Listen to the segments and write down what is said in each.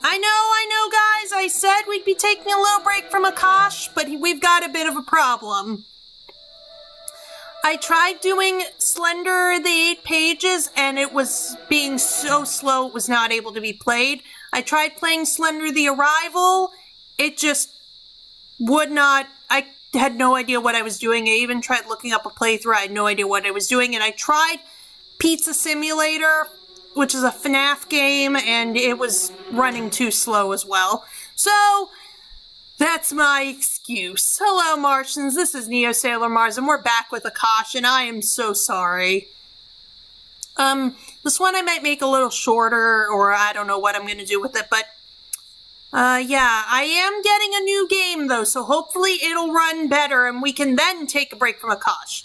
I know, guys. I said we'd be taking a little break from Akash, but we've got a bit of a problem. I tried doing Slender the 8 Pages, and it was being so slow it was not able to be played. I tried playing Slender the Arrival. It just would not. I had no idea what I was doing. I even tried looking up a playthrough. I had no idea what I was doing, and I tried Pizza Simulator, which is a FNAF game, and it was running too slow as well. So, that's my excuse. Hello, Martians, this is Neo Sailor Mars, and we're back with Akash, and I am so sorry. This one I might make a little shorter, or I don't know what I'm gonna do with it, but, yeah, I am getting a new game, though, so hopefully it'll run better, and we can then take a break from Akash.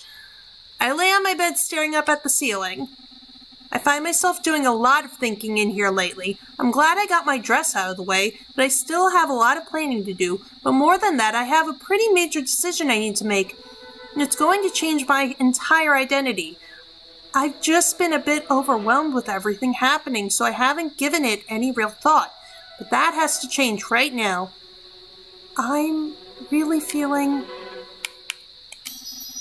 I lay on my bed staring up at the ceiling. I find myself doing a lot of thinking in here lately. I'm glad I got my dress out of the way, but I still have a lot of planning to do. But more than that, I have a pretty major decision I need to make, and it's going to change my entire identity. I've just been a bit overwhelmed with everything happening, so I haven't given it any real thought. But that has to change right now. I'm really feeling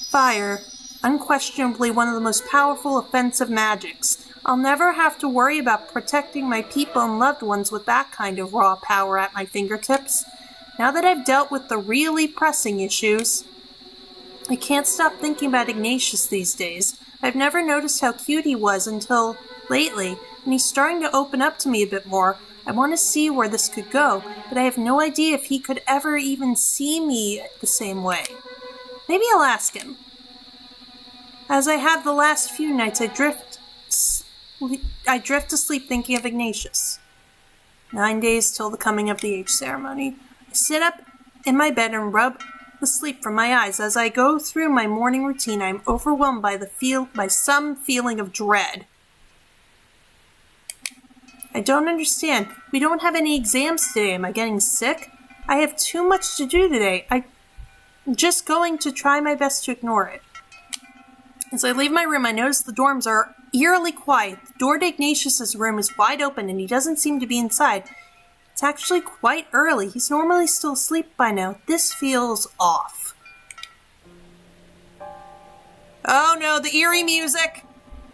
fire. Unquestionably one of the most powerful offensive magics. I'll never have to worry about protecting my people and loved ones with that kind of raw power at my fingertips. Now that I've dealt with the really pressing issues, I can't stop thinking about Ignatius these days. I've never noticed how cute he was until lately, and he's starting to open up to me a bit more. I want to see where this could go, but I have no idea if he could ever even see me the same way. Maybe I'll ask him. As I have the last few nights, I drift to sleep thinking of Ignatius. 9 days till the coming of the age ceremony. I sit up in my bed and rub the sleep from my eyes. As I go through my morning routine, I am overwhelmed by some feeling of dread. I don't understand. We don't have any exams today. Am I getting sick? I have too much to do today. I'm just going to try my best to ignore it. As I leave my room, I notice the dorms are eerily quiet. The door to Ignatius' room is wide open, and he doesn't seem to be inside. It's actually quite early. He's normally still asleep by now. This feels off. Oh no, the eerie music!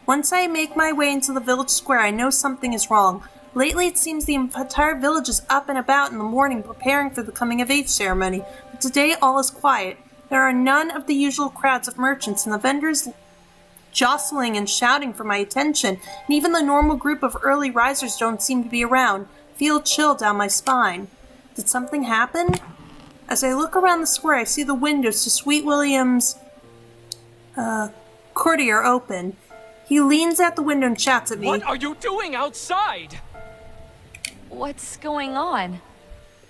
Once I make my way into the village square, I know something is wrong. Lately, it seems the entire village is up and about in the morning preparing for the coming of age ceremony, but today all is quiet. There are none of the usual crowds of merchants, and the vendors jostling and shouting for my attention, and even the normal group of early risers don't seem to be around. I feel a chill down my spine. Did something happen? As I look around the square, I see the windows to Sweet William's courtier open. He leans out the window and shouts at me. What are you doing outside? What's going on?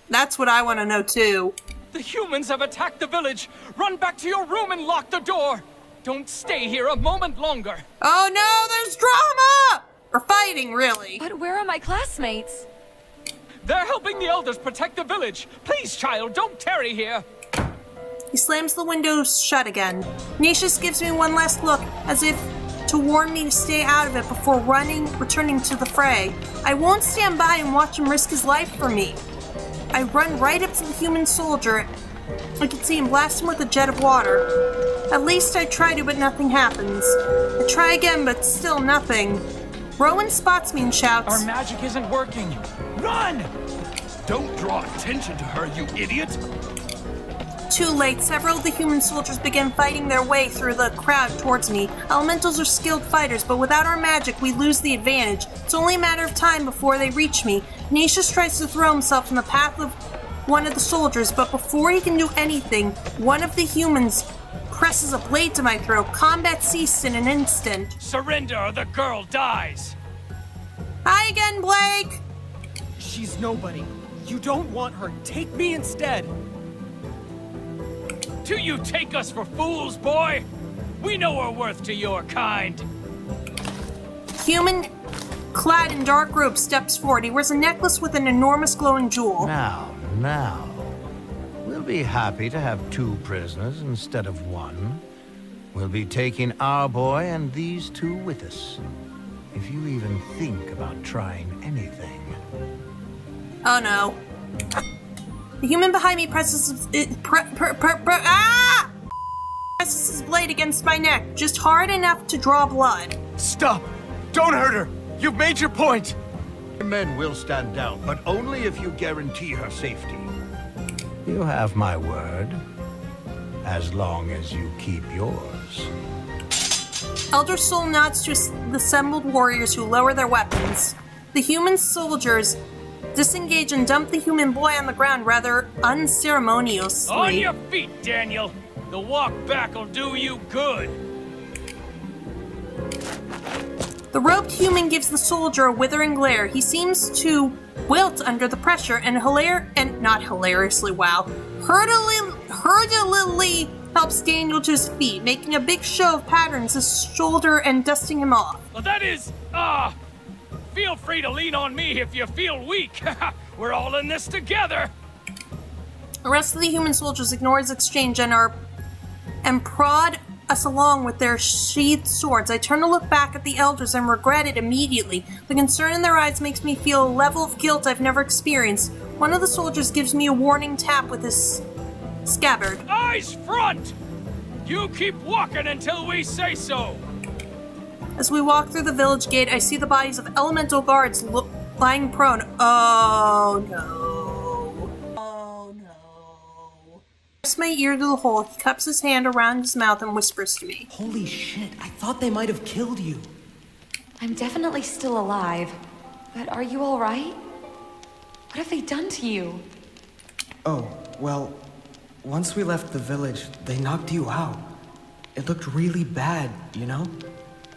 That's what I want to know too. The humans have attacked the village. Run back to your room and lock the door. Don't stay here a moment longer. Oh no, there's drama! Or fighting, really. But where are my classmates? They're helping the elders protect the village. Please, child, don't tarry here. He slams the window shut again. Ignatius gives me one last look, as if to warn me to stay out of it before returning to the fray. I won't stand by and watch him risk his life for me. I run right up to the human soldier. I can see him blast him with a jet of water. At least I try to, but nothing happens. I try again, but still nothing. Rowan spots me and shouts, Our magic isn't working. Run! Don't draw attention to her, you idiot! Too late, several of the human soldiers begin fighting their way through the crowd towards me. Elementals are skilled fighters, but without our magic, we lose the advantage. It's only a matter of time before they reach me. Ignatius tries to throw himself in the path of one of the soldiers, but before he can do anything, one of the humans presses a blade to my throat. Combat ceased in an instant. Surrender or the girl dies. Hi again, Blake! She's nobody. You don't want her. Take me instead. Do you take us for fools, boy? We know our worth to your kind. Human clad in dark robes steps forward. He wears a necklace with an enormous glowing jewel. Now. We'll be happy to have 2 prisoners instead of 1. We'll be taking our boy and these 2 with us. If you even think about trying anything. Oh no. The human behind me presses presses his blade against my neck, just hard enough to draw blood. Stop! Don't hurt her! You've made your point! Men will stand down, but only if you guarantee her safety. You have my word. As long as you keep yours. Elder Soul nods to the assembled warriors who lower their weapons. The human soldiers disengage and dump the human boy on the ground rather unceremoniously. On your feet, Daniel! The walk back'll do you good! The roped human gives the soldier a withering glare. He seems to wilt under the pressure and not hilariously, hurriedly helps Daniel to his feet, making a big show of patterns his shoulder and dusting him off. Well, that is, feel free to lean on me if you feel weak. We're all in this together. The rest of the human soldiers ignore his exchange and prod us along with their sheathed swords. I turn to look back at the elders and regret it immediately. The concern in their eyes makes me feel a level of guilt I've never experienced. One of the soldiers gives me a warning tap with his scabbard. Eyes front! You keep walking until we say so! As we walk through the village gate, I see the bodies of elemental guards lying prone. Oh no. Press my ear to the hole. He cups his hand around his mouth and whispers to me. Holy shit, I thought they might have killed you. I'm definitely still alive. But are you alright? What have they done to you? Oh, well, once we left the village, they knocked you out. It looked really bad, you know?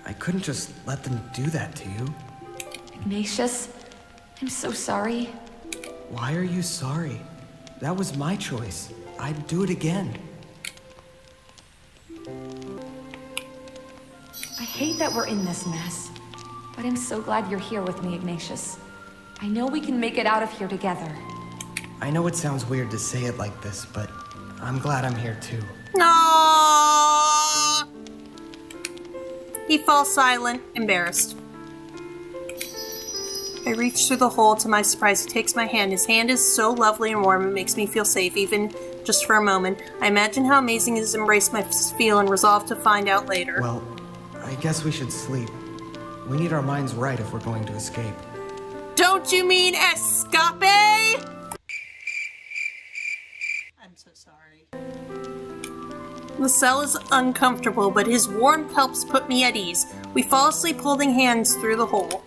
I couldn't just let them do that to you. Ignatius, I'm so sorry. Why are you sorry? That was my choice. I'd do it again. I hate that we're in this mess. But I'm so glad you're here with me, Ignatius. I know we can make it out of here together. I know it sounds weird to say it like this, but I'm glad I'm here too. No. He falls silent, embarrassed. I reach through the hole. To my surprise, he takes my hand. His hand is so lovely and warm, it makes me feel safe, even just for a moment. I imagine how amazing his embrace must feel and resolve to find out later. Well, I guess we should sleep. We need our minds right if we're going to escape. Don't you mean escape? I'm so sorry. The cell is uncomfortable, but his warmth helps put me at ease. We fall asleep holding hands through the hole.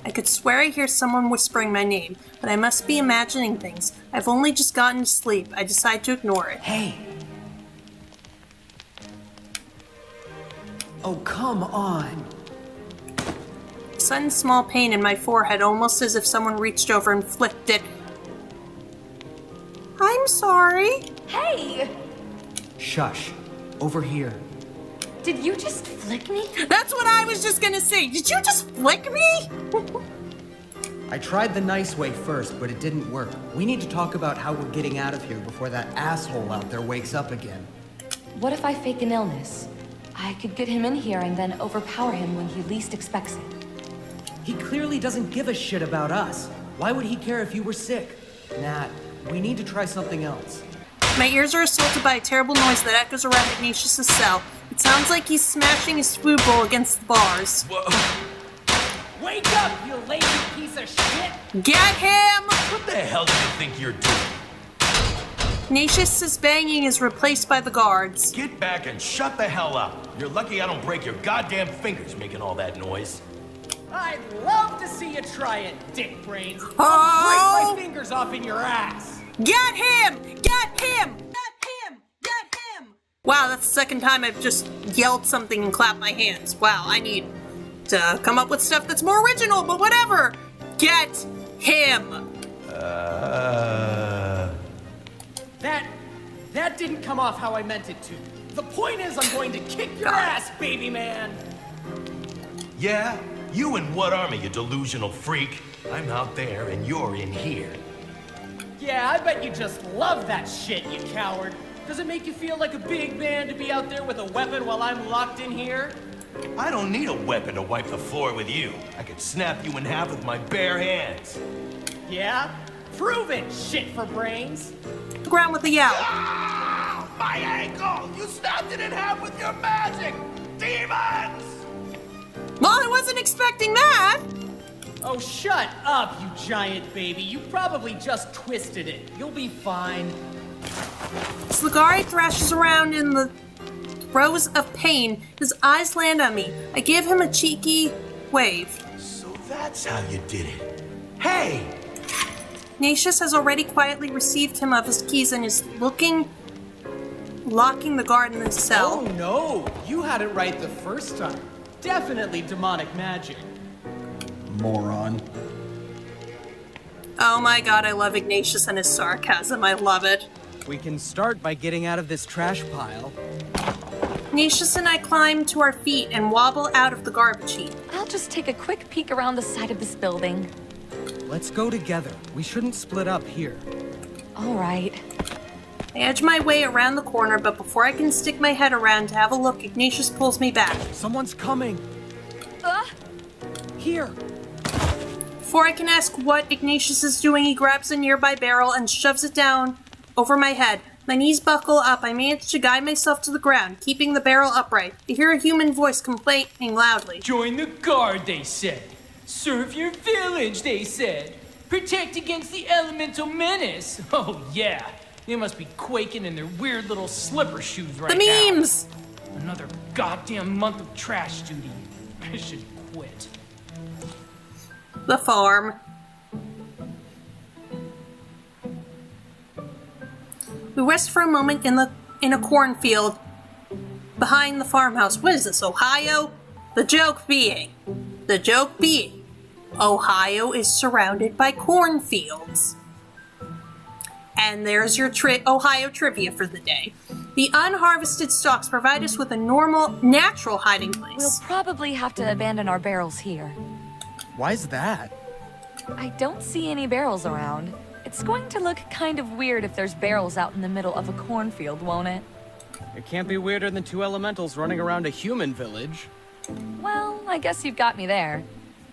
I could swear I hear someone whispering my name, but I must be imagining things. I've only just gotten to sleep. I decide to ignore it. Hey! Oh, come on! Sudden small pain in my forehead, almost as if someone reached over and flicked it. I'm sorry. Hey! Shush. Over here. Did you just flick me? That's what I was just gonna say. Did you just flick me? I tried the nice way first, but it didn't work. We need to talk about how we're getting out of here before that asshole out there wakes up again. What if I fake an illness? I could get him in here and then overpower him when he least expects it. He clearly doesn't give a shit about us. Why would he care if you were sick? Nat, we need to try something else. My ears are assaulted by a terrible noise that echoes around Ignatius' cell. It sounds like he's smashing his food bowl against the bars. Whoa. Wake up, you lazy piece of shit! Get him! What the hell do you think you're doing? Ignatius' banging is replaced by the guards. Get back and shut the hell up. You're lucky I don't break your goddamn fingers making all that noise. I'd love to see you try it, dick brains. Oh! I'll break my fingers off in your ass. Get him! Get him! Get him! Get him! Wow, that's the second time I've just yelled something and clapped my hands. Wow, I need to come up with stuff that's more original, but whatever. Get him! That didn't come off how I meant it to. The point is I'm going to kick your ass, baby man. Yeah? You in what army, you delusional freak? I'm out there and you're in here. Yeah, I bet you just love that shit, you coward. Does it make you feel like a big man to be out there with a weapon while I'm locked in here? I don't need a weapon to wipe the floor with you. I could snap you in half with my bare hands. Yeah? Prove it, shit for brains! The ground with a yell. Ah! My ankle! You snapped it in half with your magic! Demons! Well, I wasn't expecting that! Oh, shut up, you giant baby. You probably just twisted it. You'll be fine. Sligari thrashes around in the throes of pain. His eyes land on me. I give him a cheeky wave. So that's how you did it. Hey! Ignatius has already quietly received him of his keys and is locking the guard in his cell. Oh no, you had it right the first time. Definitely demonic magic. Moron. Oh my god, I love Ignatius and his sarcasm. I love it. We can start by getting out of this trash pile. Ignatius and I climb to our feet and wobble out of the garbage heap. I'll just take a quick peek around the side of this building. Let's go together. We shouldn't split up here. All right. I edge my way around the corner, but before I can stick my head around to have a look, Ignatius pulls me back. Someone's coming. Here. Before I can ask what Ignatius is doing, he grabs a nearby barrel and shoves it down over my head. My knees buckle up. I manage to guide myself to the ground, keeping the barrel upright. I hear a human voice complaining loudly. Join the guard, they said. Serve your village, they said. Protect against the elemental menace. Oh, yeah. They must be quaking in their weird little slipper shoes right now. The memes! Another goddamn month of trash duty. I should quit. The farm. We rest for a moment in a cornfield behind the farmhouse. What is this, Ohio? The joke being, Ohio is surrounded by cornfields. And there's your Ohio trivia for the day. The unharvested stalks provide us with a natural hiding place. We'll probably have to abandon our barrels here. Why's that? I don't see any barrels around. It's going to look kind of weird if there's barrels out in the middle of a cornfield, won't it? It can't be weirder than two elementals running around a human village. Well, I guess you've got me there.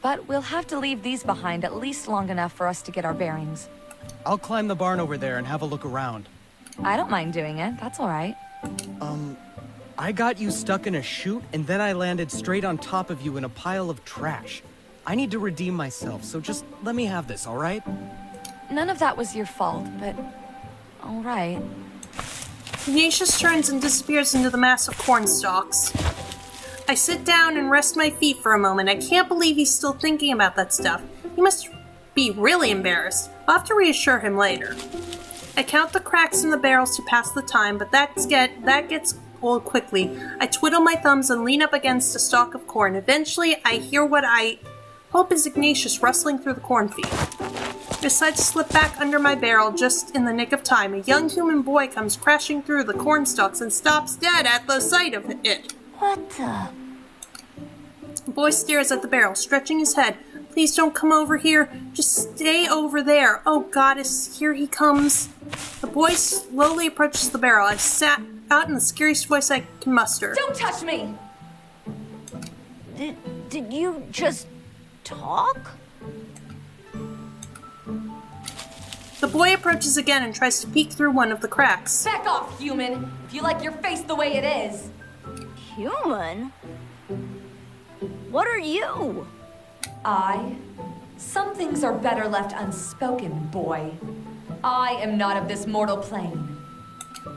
But we'll have to leave these behind at least long enough for us to get our bearings. I'll climb the barn over there and have a look around. I don't mind doing it, that's all right. I got you stuck in a chute, and then I landed straight on top of you in a pile of trash. I need to redeem myself, so just let me have this, all right? None of that was your fault, but all right. Ignatius turns and disappears into the mass of corn stalks. I sit down and rest my feet for a moment. I can't believe he's still thinking about that stuff. He must be really embarrassed. I'll have to reassure him later. I count the cracks in the barrels to pass the time, but that gets old quickly. I twiddle my thumbs and lean up against a stalk of corn. Eventually, I hear what I hope is Ignatius rustling through the cornfield. I decide to slip back under my barrel just in the nick of time. A young human boy comes crashing through the corn stalks and stops dead at the sight of it. What the? The boy stares at the barrel, stretching his head. Please don't come over here. Just stay over there. Oh, goddess, here he comes. The boy slowly approaches the barrel. I sat out in the scariest voice I can muster. Don't touch me! Did you just talk? The boy approaches again and tries to peek through one of the cracks. Back off, human! If you like your face the way it is! Human? What are you? Some things are better left unspoken, boy. I am not of this mortal plane.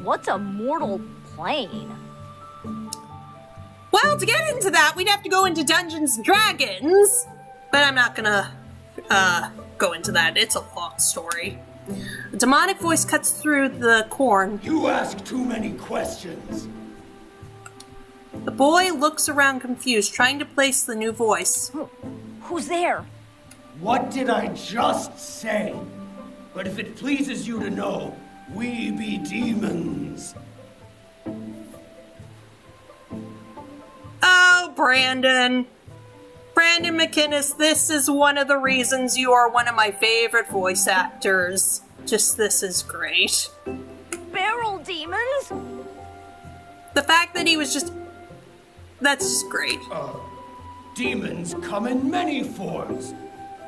What's a mortal plane? Well, to get into that, we'd have to go into Dungeons and Dragons. But I'm not gonna, go into that. It's a long story. A demonic voice cuts through the corn. You ask too many questions. The boy looks around confused, trying to place the new voice. Who's there? What did I just say? But if it pleases you to know, we be demons. Oh, Brandon. Brandon McInnes, this is one of the reasons you are one of my favorite voice actors. Just this is great. Barrel demons? The fact that he was just That's just great. Demons come in many forms.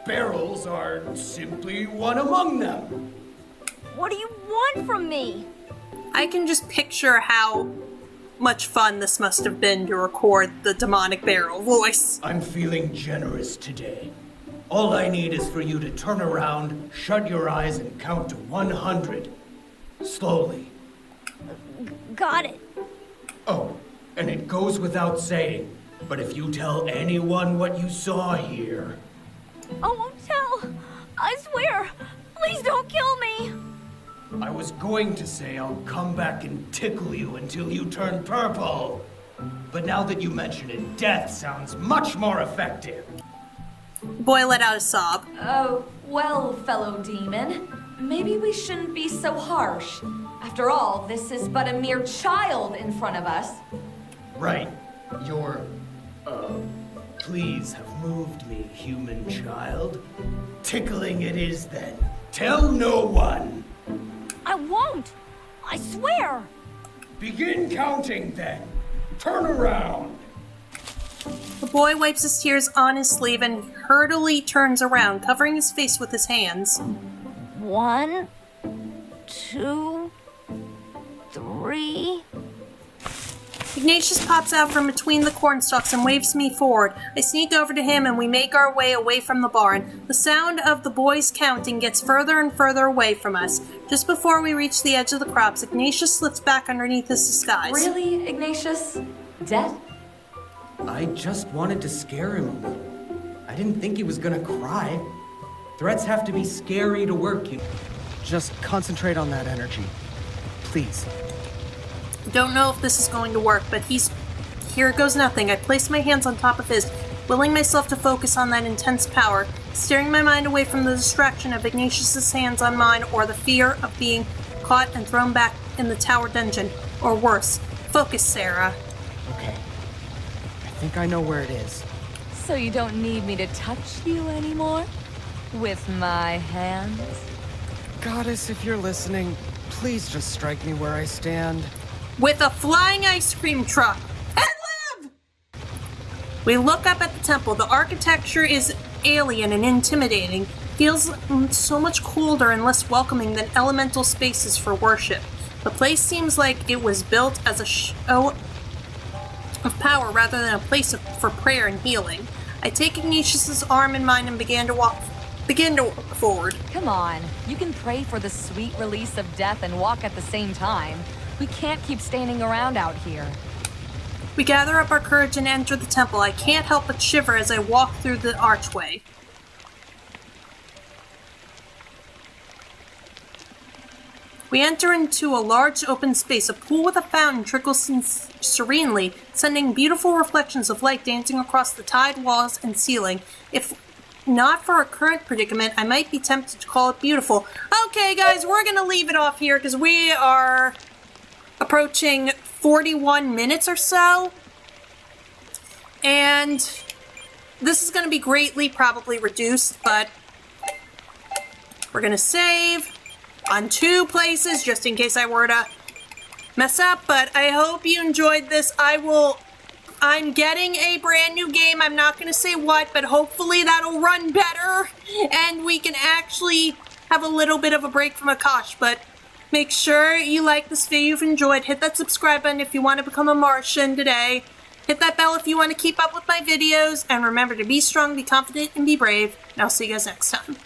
Barrels are simply one among them. What do you want from me? I can just picture how much fun this must have been to record the demonic barrel voice. I'm feeling generous today. All I need is for you to turn around, shut your eyes, and count to 100. Slowly. Got it. Oh, and it goes without saying, but if you tell anyone what you saw here... I won't tell. I swear. Please don't kill me. I was going to say I'll come back and tickle you until you turn purple. But now that you mention it, death sounds much more effective. Boy let out a sob. Oh, well, fellow demon, maybe we shouldn't be so harsh. After all, this is but a mere child in front of us. Right. Your, please have moved me, human child. Tickling it is then. Tell no one. I won't. I swear. Begin counting then. Turn around. The boy wipes his tears on his sleeve and hurriedly turns around, covering his face with his hands. 1, 2, 3. Ignatius pops out from between the cornstalks and waves me forward. I sneak over to him and we make our way away from the barn. The sound of the boys counting gets further and further away from us. Just before we reach the edge of the crops, Ignatius slips back underneath his disguise. Really, Ignatius? Death? I just wanted to scare him a little. I didn't think he was gonna cry. Threats have to be scary to work, you. Just concentrate on that energy. Please. Don't know if this is going to work, but here goes nothing. I place my hands on top of his, willing myself to focus on that intense power, steering my mind away from the distraction of Ignatius's hands on mine or the fear of being caught and thrown back in the tower dungeon, or worse. Focus, Sarah. Okay. I think I know where it is. So you don't need me to touch you anymore? With my hands? Goddess, if you're listening, please just strike me where I stand. With a flying ice cream truck. And live! We look up at the temple. The architecture is alien and intimidating. Feels so much colder and less welcoming than elemental spaces for worship. The place seems like it was built as a show of power rather than a place for prayer and healing. I take Ignatius's arm in mine and begin to walk forward. Come on, you can pray for the sweet release of death and walk at the same time. We can't keep standing around out here. We gather up our courage and enter the temple. I can't help but shiver as I walk through the archway. We enter into a large open space. A pool with a fountain trickles serenely, sending beautiful reflections of light dancing across the tile walls and ceiling. If not for our current predicament, I might be tempted to call it beautiful. Okay, guys, we're gonna leave it off here because we are approaching 41 minutes or so. And this is gonna be greatly probably reduced, but we're gonna save on 2 places just in case I were to mess up, but I hope you enjoyed this. I'm getting a brand new game. I'm not going to say what, but hopefully that'll run better and we can actually have a little bit of a break from Akash. But make sure you like this video if you enjoyed. Hit that subscribe button if you want to become a Martian today. Hit that bell if you want to keep up with my videos. And remember to be strong, be confident, and be brave. And I'll see you guys next time.